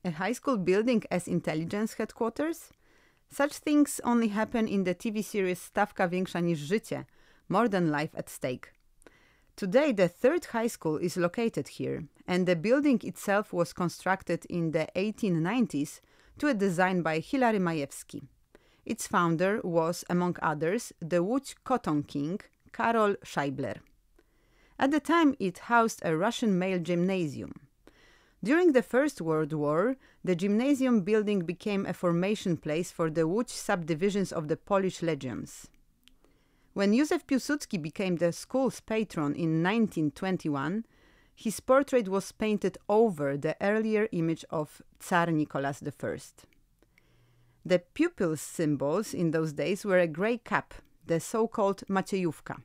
A high school building as intelligence headquarters? Such things only happen in the TV series Stawka większa niż życie, More Than Life at Stake. Today, the third high school is located here, and the building itself was constructed in the 1890s to a design by Hilary Majewski. Its founder was, among others, the Łódź cotton king, Karol Scheibler. At the time, it housed a Russian male gymnasium. During the First World War, the gymnasium building became a formation place for the Łódź subdivisions of the Polish legions. When Józef Piłsudski became the school's patron in 1921, his portrait was painted over the earlier image of Tsar Nicholas I. The pupils' symbols in those days were a grey cap, the so-called Maciejówka.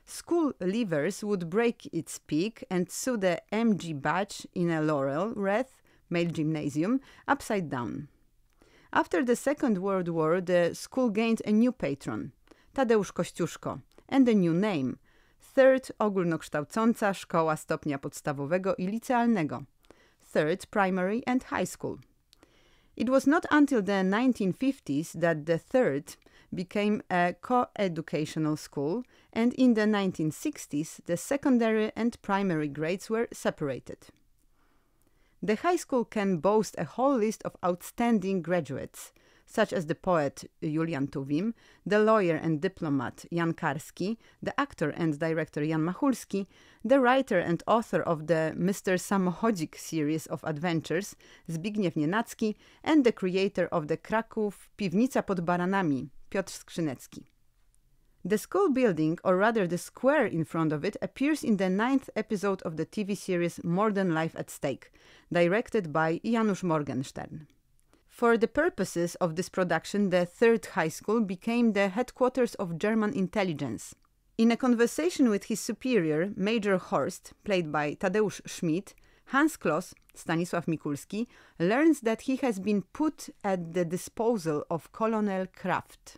School leavers would break its peak and sew the MG badge in a laurel wreath, male gymnasium, upside down. After the Second World War, the school gained a new patron, Tadeusz Kościuszko, and a new name, Third Ogólnokształcąca Szkoła Stopnia Podstawowego i Licealnego, Third Primary and High School. It was not until the 1950s that the Third became a co-educational school, and in the 1960s the secondary and primary grades were separated. The high school can boast a whole list of outstanding graduates, such as the poet Julian Tuwim, the lawyer and diplomat Jan Karski, the actor and director Jan Machulski, the writer and author of the Mr. Samochodzik series of adventures Zbigniew Nienacki, and the creator of the Kraków Piwnica pod Baranami Piotr Skrzynecki. The school building, or rather the square in front of it, appears in the 9th episode of the TV series More Than Life at Stake, directed by Janusz Morgenstern. For the purposes of this production, the third high school became the headquarters of German intelligence. In a conversation with his superior, Major Horst, played by Tadeusz Schmidt, Hans Kloss, Stanisław Mikulski, learns that he has been put at the disposal of Colonel Kraft.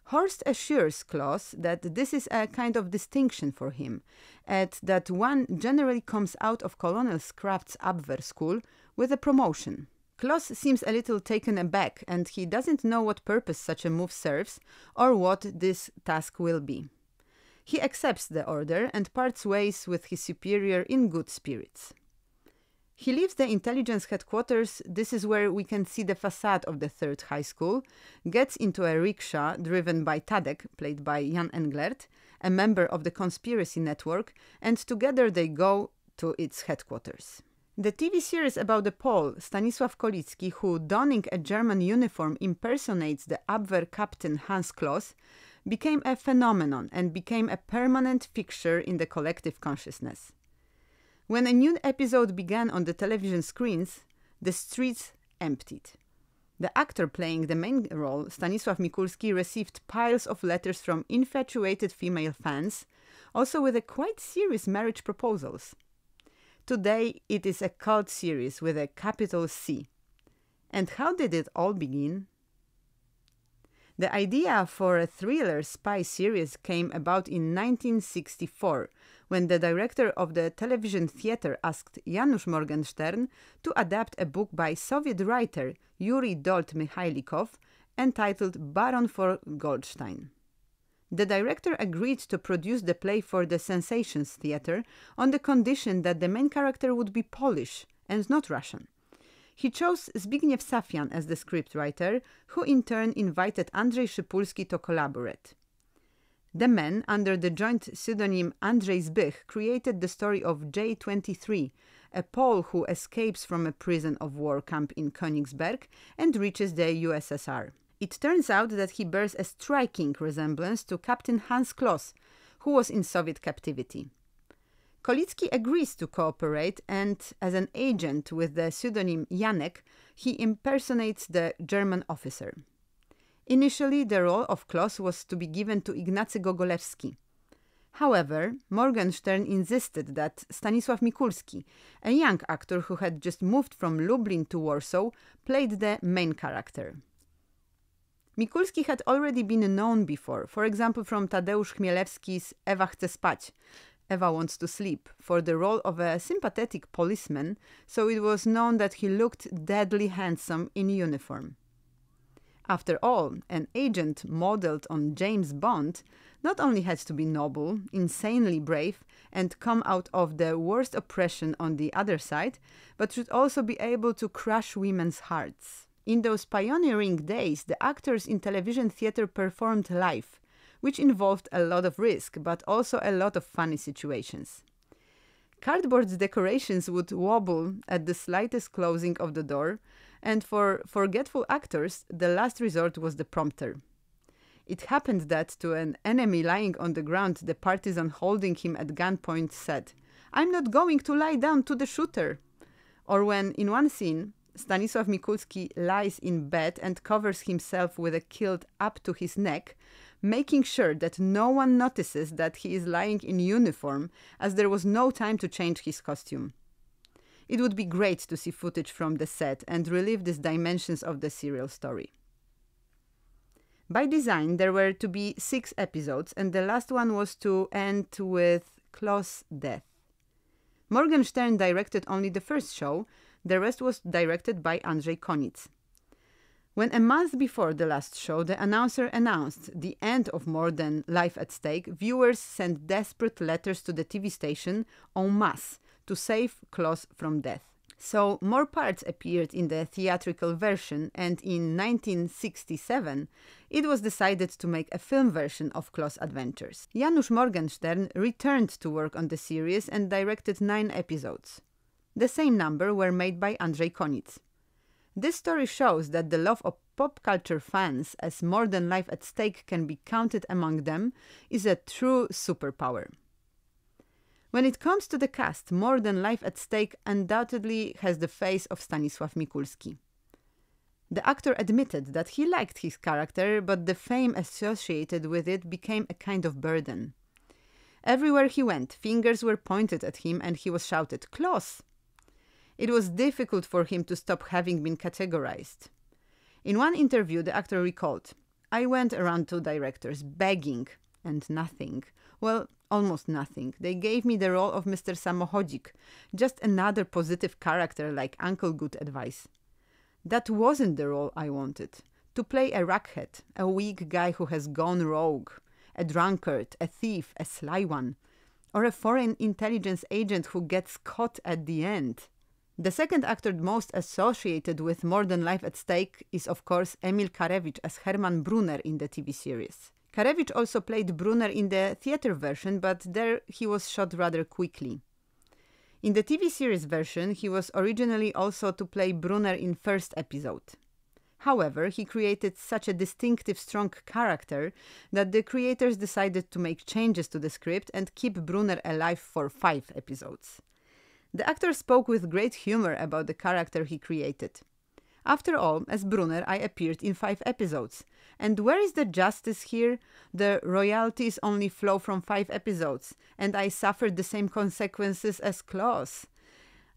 Horst assures Kloss that this is a kind of distinction for him, and that one generally comes out of Colonel Kraft's Abwehr school with a promotion. Kloss seems a little taken aback, and he doesn't know what purpose such a move serves or what this task will be. He accepts the order and parts ways with his superior in good spirits. He leaves the intelligence headquarters. This is where we can see the facade of the third high school, gets into a rickshaw driven by Tadek, played by Jan Englert, a member of the conspiracy network, and together they go to its headquarters. The TV series about the Pole, Stanisław Kolicki, who, donning a German uniform, impersonates the Abwehr captain Hans Kloss, became a phenomenon and became a permanent fixture in the collective consciousness. When a new episode began on the television screens, the streets emptied. The actor playing the main role, Stanisław Mikulski, received piles of letters from infatuated female fans, also with a quite serious marriage proposals. Today, it is a cult series with a capital C. And how did it all begin? The idea for a thriller spy series came about in 1964, when the director of the television theater asked Janusz Morgenstern to adapt a book by Soviet writer Yuri Dolt-Mikhailikov entitled Baron for Goldstein. The director agreed to produce the play for the Sensations Theatre on the condition that the main character would be Polish and not Russian. He chose Zbigniew Safian as the scriptwriter, who in turn invited Andrzej Szypulski to collaborate. The men, under the joint pseudonym Andrzej Zbych, created the story of J-23, a Pole who escapes from a prison of war camp in Königsberg and reaches the USSR. It turns out that he bears a striking resemblance to Captain Hans Kloss, who was in Soviet captivity. Kolicki agrees to cooperate, and as an agent with the pseudonym Janek, he impersonates the German officer. Initially, the role of Kloss was to be given to Ignacy Gogolewski. However, Morgenstern insisted that Stanisław Mikulski, a young actor who had just moved from Lublin to Warsaw, played the main character. Mikulski had already been known before, for example from Tadeusz Chmielewski's Ewa chce spać, Eva Wants to Sleep, for the role of a sympathetic policeman, so it was known that he looked deadly handsome in uniform. After all, an agent modeled on James Bond not only had to be noble, insanely brave, and come out of the worst oppression on the other side, but should also be able to crush women's hearts. In those pioneering days, the actors in television theater performed live, which involved a lot of risk, but also a lot of funny situations. Cardboard decorations would wobble at the slightest closing of the door, and for forgetful actors, the last resort was the prompter. It happened that to an enemy lying on the ground, the partisan holding him at gunpoint said, "I'm not going to lie down to the shooter." Or when, in one scene, Stanisław Mikulski lies in bed and covers himself with a kilt up to his neck, making sure that no one notices that he is lying in uniform, as there was no time to change his costume. It would be great to see footage from the set and relive these dimensions of the serial story. By design, there were to be 6 episodes, and the last one was to end with Kloss' death. Morgenstern directed only the first show, the rest was directed by Andrzej Konic. When a month before the last show, the announcer announced the end of More Than Life at Stake, viewers sent desperate letters to the TV station en masse to save Kloss from death. So more parts appeared in the theatrical version, and in 1967 it was decided to make a film version of Kloss' adventures. Janusz Morgenstern returned to work on the series and directed 9 episodes. The same number were made by Andrzej Konic. This story shows that the love of pop culture fans, as More Than Life at Stake can be counted among them, is a true superpower. When it comes to the cast, More Than Life at Stake undoubtedly has the face of Stanisław Mikulski. The actor admitted that he liked his character, but the fame associated with it became a kind of burden. Everywhere he went, fingers were pointed at him and he was shouted, "Kloss!" It was difficult for him to stop having been categorized. In one interview, the actor recalled, "I went around to directors begging, and nothing. Well, almost nothing. They gave me the role of Mr. Samochodzik, just another positive character like Uncle Good Advice. That wasn't the role I wanted. To play a rackhead, a weak guy who has gone rogue, a drunkard, a thief, a sly one, or a foreign intelligence agent who gets caught at the end." The second actor most associated with More Than Life at Stake is, of course, Emil Karewicz as Herman Brunner in the TV series. Karewicz also played Brunner in the theater version, but there he was shot rather quickly. In the TV series version, he was originally also to play Brunner in first episode. However, he created such a distinctive, strong character that the creators decided to make changes to the script and keep Brunner alive for 5 episodes. The actor spoke with great humor about the character he created. "After all, as Brunner, I appeared in 5 episodes. And where is the justice here? The royalties only flow from 5 episodes, and I suffered the same consequences as Kloss.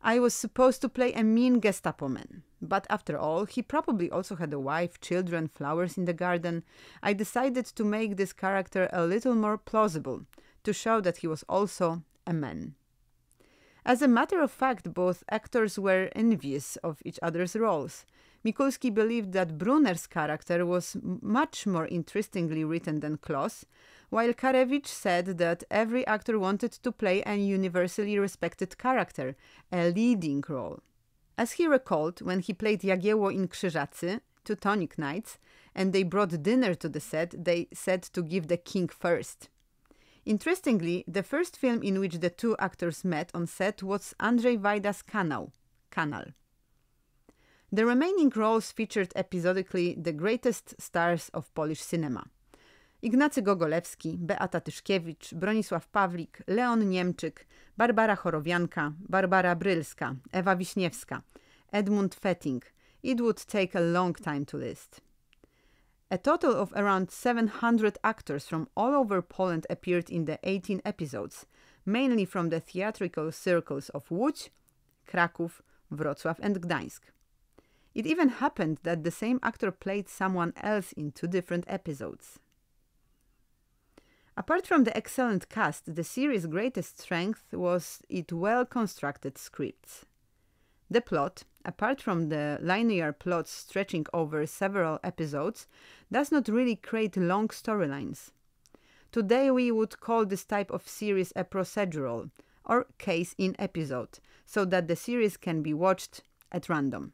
I was supposed to play a mean Gestapo man. But after all, he probably also had a wife, children, flowers in the garden. I decided to make this character a little more plausible, to show that he was also a man." As a matter of fact, both actors were envious of each other's roles. Mikulski believed that Brunner's character was much more interestingly written than Kloss, while Karewicz said that every actor wanted to play a universally respected character, a leading role. As he recalled, when he played Jagiełło in Krzyżacy, Teutonic Knights, and they brought dinner to the set, they said to give the king first. Interestingly, the first film in which the 2 actors met on set was Andrzej Wajda's Kanal. The remaining roles featured episodically the greatest stars of Polish cinema. Ignacy Gogolewski, Beata Tyszkiewicz, Bronisław Pawlik, Leon Niemczyk, Barbara Chorowianka, Barbara Brylska, Ewa Wiśniewska, Edmund Fetting. It would take a long time to list. A total of around 700 actors from all over Poland appeared in the 18 episodes, mainly from the theatrical circles of Łódź, Kraków, Wrocław and Gdańsk. It even happened that the same actor played someone else in 2 different episodes. Apart from the excellent cast, the series' greatest strength was its well-constructed scripts. The plot, apart from the linear plots stretching over several episodes, does not really create long storylines. Today we would call this type of series a procedural, or case in episode, so that the series can be watched at random.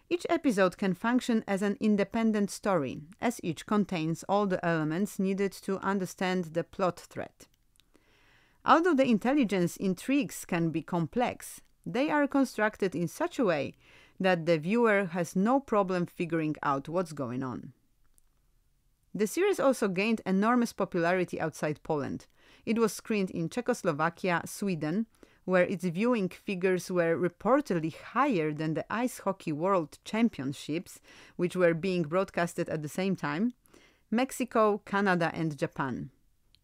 Each episode can function as an independent story, as each contains all the elements needed to understand the plot thread. Although the intelligence intrigues can be complex, they are constructed in such a way that the viewer has no problem figuring out what's going on. The series also gained enormous popularity outside Poland. It was screened in Czechoslovakia, Sweden, where its viewing figures were reportedly higher than the Ice Hockey World Championships, which were being broadcasted at the same time, Mexico, Canada and Japan.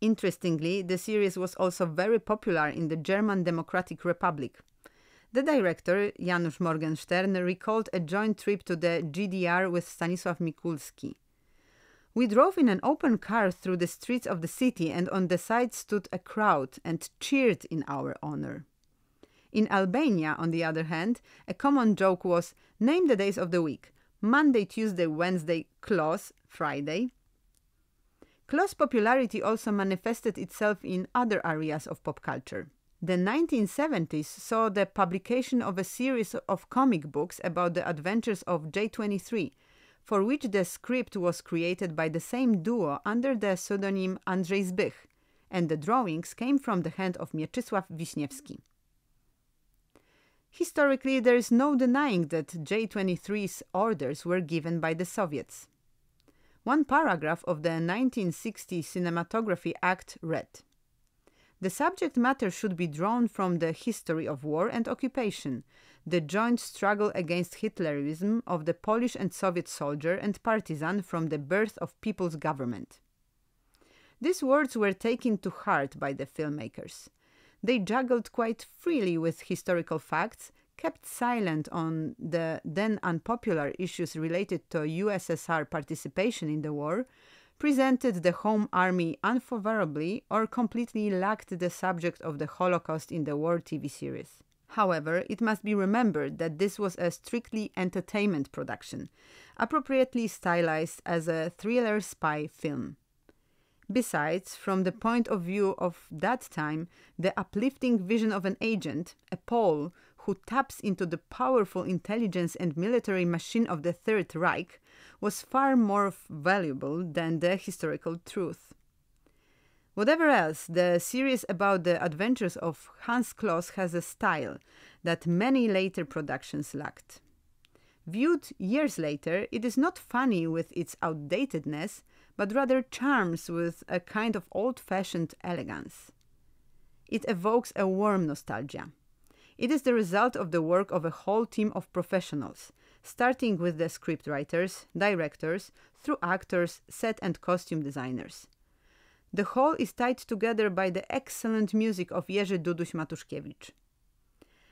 Interestingly, the series was also very popular in the German Democratic Republic. The director, Janusz Morgenstern, recalled a joint trip to the GDR with Stanisław Mikulski. We drove in an open car through the streets of the city, and on the side stood a crowd and cheered in our honor. In Albania, on the other hand, a common joke was, name the days of the week: Monday, Tuesday, Wednesday, Kloss, Friday. Kloss' popularity also manifested itself in other areas of pop culture. The 1970s saw the publication of a series of comic books about the adventures of J23, for which the script was created by the same duo under the pseudonym Andrzej, and the drawings came from the hand of Mieczysław Wiśniewski. Historically, there is no denying that J23's orders were given by the Soviets. One paragraph of the 1960 Cinematography Act read, "The subject matter should be drawn from the history of war and occupation, the joint struggle against Hitlerism of the Polish and Soviet soldier and partisan from the birth of people's government." These words were taken to heart by the filmmakers. They juggled quite freely with historical facts, kept silent on the then unpopular issues related to USSR participation in the war, presented the Home Army unfavorably, or completely lacked the subject of the Holocaust in the war TV series. However, it must be remembered that this was a strictly entertainment production, appropriately stylized as a thriller spy film. Besides, from the point of view of that time, the uplifting vision of an agent, a Pole, who taps into the powerful intelligence and military machine of the Third Reich, was far more valuable than the historical truth. Whatever else, the series about the adventures of Hans Kloss has a style that many later productions lacked. Viewed years later, it is not funny with its outdatedness, but rather charms with a kind of old-fashioned elegance. It evokes a warm nostalgia. It is the result of the work of a whole team of professionals, starting with the scriptwriters, directors, through actors, set and costume designers. The whole is tied together by the excellent music of Jerzy Duduś Matuszkiewicz.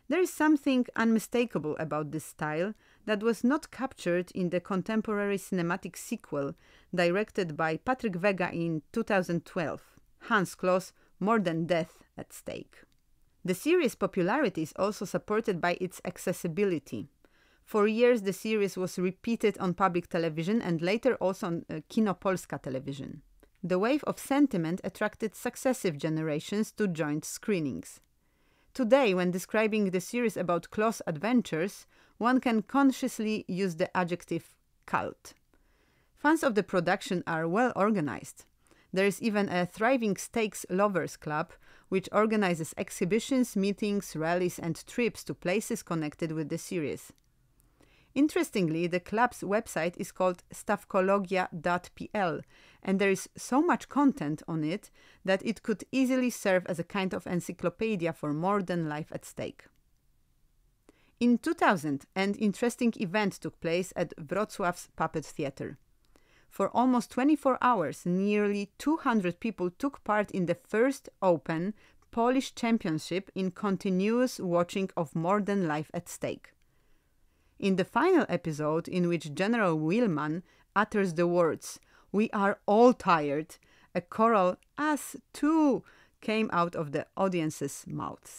There is something unmistakable about this style that was not captured in the contemporary cinematic sequel directed by Patryk Wega in 2012, Hans Kloss, More Than Death at Stake. The series' popularity is also supported by its accessibility. For years the series was repeated on public television and later also on Kino Polska television. The wave of sentiment attracted successive generations to joint screenings. Today, when describing the series about Kloss adventures, one can consciously use the adjective cult. Fans of the production are well organized. There is even a thriving stakes lovers club, which organizes exhibitions, meetings, rallies and trips to places connected with the series. Interestingly, the club's website is called stawkologia.pl, and there is so much content on it that it could easily serve as a kind of encyclopedia for more than life at stake. In 2000, an interesting event took place at Wrocław's Puppet Theatre. For almost 24 hours, nearly 200 people took part in the first open Polish championship in continuous watching of More Than Life at Stake. In the final episode, in which General Willman utters the words, "We are all tired," A choral "us too" came out of the audience's mouths.